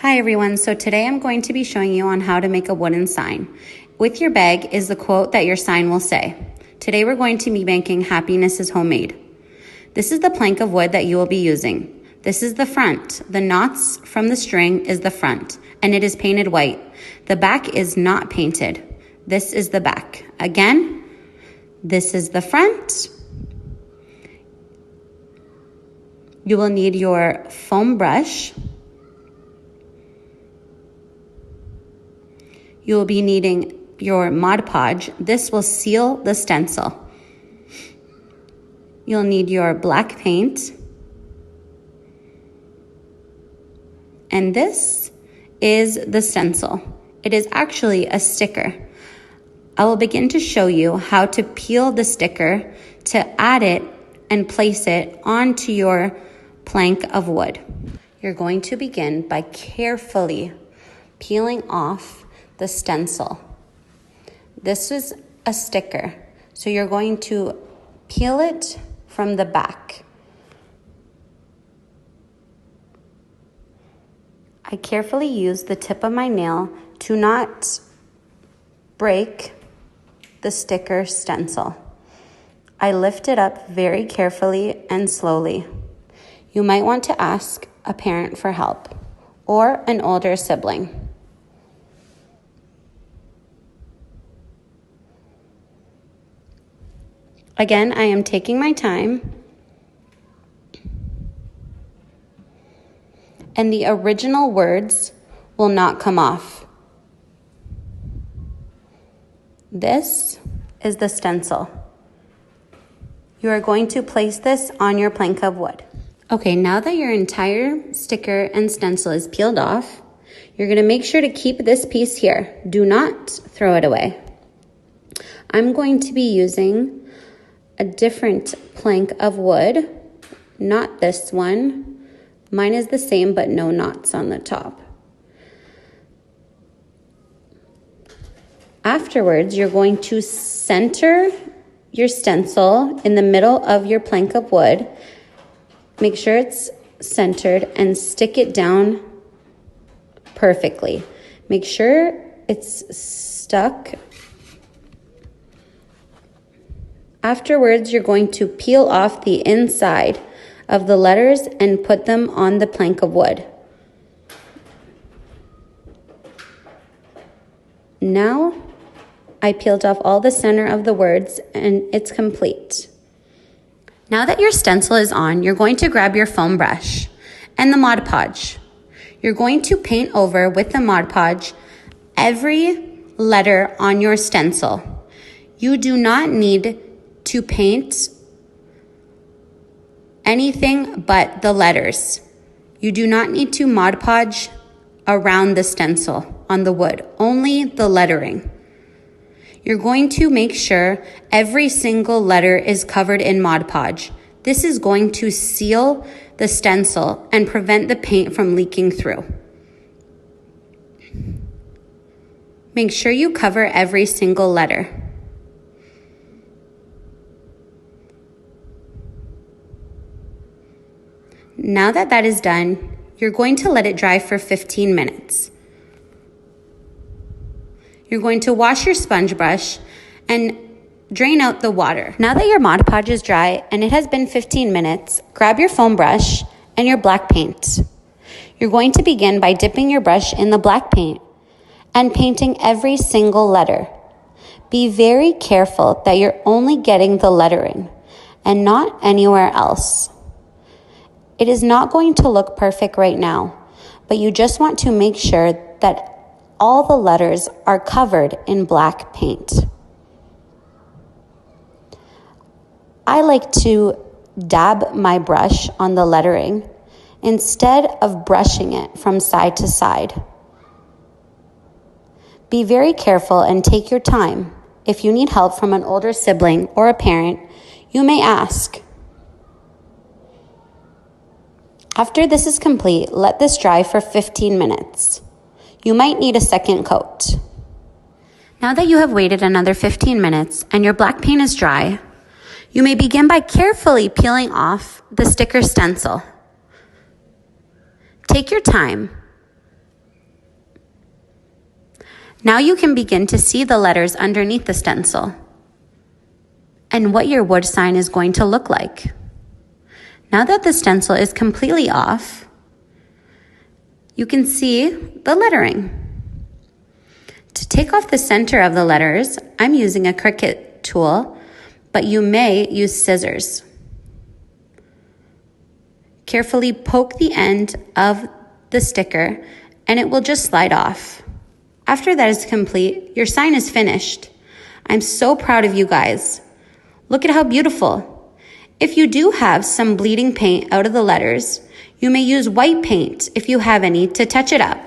Hi everyone, so today I'm going to be showing you on how to make a wooden sign. With your bag is the quote that your sign will say. Today we're going to be making happiness is homemade. This is the plank of wood that you will be using. This is the front. The knots from the string is the front and it is painted white. The back is not painted. This is the back. Again, this is the front. You will need your foam brush. You will be needing your Mod Podge. This will seal the stencil. You'll need your black paint. And this is the stencil. It is actually a sticker. I will begin to show you how to peel the sticker to add it and place it onto your plank of wood. You're going to begin by carefully peeling off the stencil. This is a sticker, so you're going to peel it from the back. I carefully use the tip of my nail to not break the sticker stencil. I lift it up very carefully and slowly. You might want to ask a parent for help or an older sibling. Again, I am taking my time. And the original words will not come off. This is the stencil. You are going to place this on your plank of wood. Okay, now that your entire sticker and stencil is peeled off, you're going to make sure to keep this piece here. Do not throw it away. I'm going to be using a different plank of wood, not this one. Mine is the same, but no knots on the top. Afterwards, you're going to center your stencil in the middle of your plank of wood. Make sure it's centered and stick it down perfectly. Make sure it's stuck. Afterwards, you're going to peel off the inside of the letters and put them on the plank of wood. Now, I peeled off all the center of the words and it's complete. Now that your stencil is on, you're going to grab your foam brush and the Mod Podge. You're going to paint over with the Mod Podge every letter on your stencil. You do not need to paint anything but the letters. You do not need to Mod Podge around the stencil on the wood, only the lettering. You're going to make sure every single letter is covered in Mod Podge. This is going to seal the stencil and prevent the paint from leaking through. Make sure you cover every single letter. Now that that is done, you're going to let it dry for 15 minutes. You're going to wash your sponge brush and drain out the water. Now that your Mod Podge is dry and it has been 15 minutes, grab your foam brush and your black paint. You're going to begin by dipping your brush in the black paint and painting every single letter. Be very careful that you're only getting the lettering and not anywhere else. It is not going to look perfect right now, but you just want to make sure that all the letters are covered in black paint. I like to dab my brush on the lettering instead of brushing it from side to side. Be very careful and take your time. If you need help from an older sibling or a parent, you may ask. After this is complete, let this dry for 15 minutes. You might need a second coat. Now that you have waited another 15 minutes and your black paint is dry, you may begin by carefully peeling off the sticker stencil. Take your time Now you can begin to see the letters underneath the stencil and what your wood sign is going to look like. Now that the stencil is completely off, you can see the lettering. To take off the center of the letters, I'm using a Cricut tool, but you may use scissors. Carefully poke the end of the sticker and it will just slide off. After that is complete, your sign is finished. I'm so proud of you guys. Look at how beautiful. If you do have some bleeding paint out of the letters, you may use white paint if you have any to touch it up.